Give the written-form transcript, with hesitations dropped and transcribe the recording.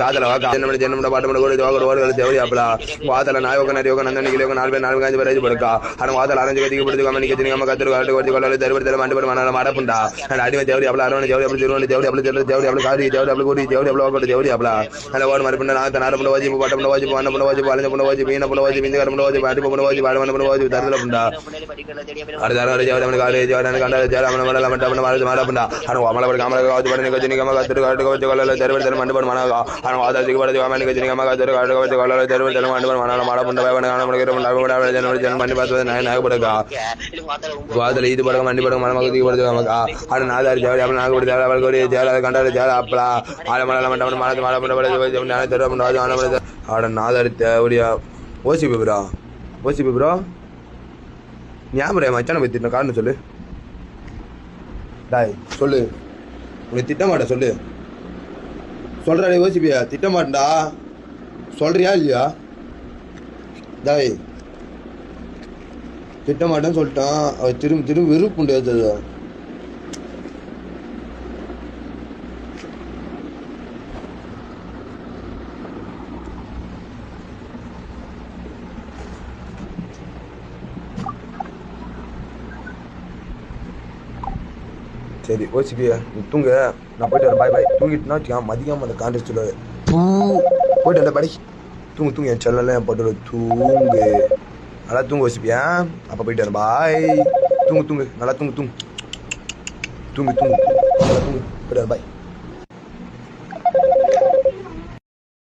காதல ஜென்ம பாட்டு கூட தேவை அப்பலா வாதல நாயோக நரியோக நந்தன் கிலோக 4 காஞ்சி பரேஜ் படுக்கா ஆனா வாதல அரஞ்சு கதிக்கு படுத்து கமனி கதிக்கு நம்ம கத்துரு காட்டு கொட்டி கொள்ள தெருவ மண்டபம் மணல மடப்புண்டா அடிமை தேவடி அப்பல அரவண தேவடி அப்பல திருவண்டி தேவடி அப்பல தேவடி அப்பல காரி தேவடி அப்பல கோடி தேவடி அப்பல கோடி தேவடி அப்பல நல்ல ஓட மாதிரி பண்ண நான் நார பண்ண வாஜி பாட்ட பண்ண வாஜி பண்ண வாஜி பாலஞ்ச பண்ண வாஜி மீன பண்ண வாஜி மிந்த பண்ண வாஜி பாட்டி பண்ண வாஜி பாட பண்ண வாஜி தரல பண்ணா அடதார தேவடி காரி தேவடி கண்ட தேவடி மணல மண்டபம் மடப்புண்டா ஆனா அமல பட காமல வாஜி பண்ண கஜினி கம கத்துரு காட்டு கொட்டி கொள்ள தெருவ மண்டபம் மணல ஆனா வாதா திக்கு பட கமனி கஜினி கம கத்துரு காட்டு கொட்டி கொள்ள தெருவ மண்டபம் மணல மடப்புண்டா வேவன காண முடிகிற ஜனவரி பண்ணி பார்த்தது நாகப்படக்கா வாதல இது படம் மண்டி படம் மனமகதி படுது நமக்கா ஆனா நாதாரி தேவடி அப்பல நாகப்படி தேவடி அவள் கோடி தேவடி கண்டாரு தேவடி அப்பலா ஆள மணல மண்டபம் மணல மழை பண்ண பட தெருவ பண்ண ஆன ஆட நாதாரி தேவடியா ஓசிபி ப்ரோ ஞாபகம் மச்சான போய் திட்டின காரணம் சொல்லு டாய் சொல்லு உனக்கு திட்ட மாட்டேன் சொல்லு சொல்றா ஓசிபியா திட்ட மாட்டேன்டா சொல்றியா இல்லையா டாய் திட்ட மாட்டேன்னு சொல்லிட்டான் அவ திரும்ப விருப்பு முடியாது சரி ஓசிபியா நீ தூங்க நான் போயிட்டு வரேன் பாய் தூங்கிட்டுனா மதியாம அந்த கான்டெஸ்ட் சொல்லுவாரு போயிட்டு வரேன் படி தூங்கு என் செல்லாம் என் போட்டு தூங்கு நல்லா தூங்கு ஓசிபியா அப்போ போயிட்டு வரேன் பாய் தூங்கு நல்லா தூங்கு நல்லா தூங்கு போயிட்டு வரேன் பாய்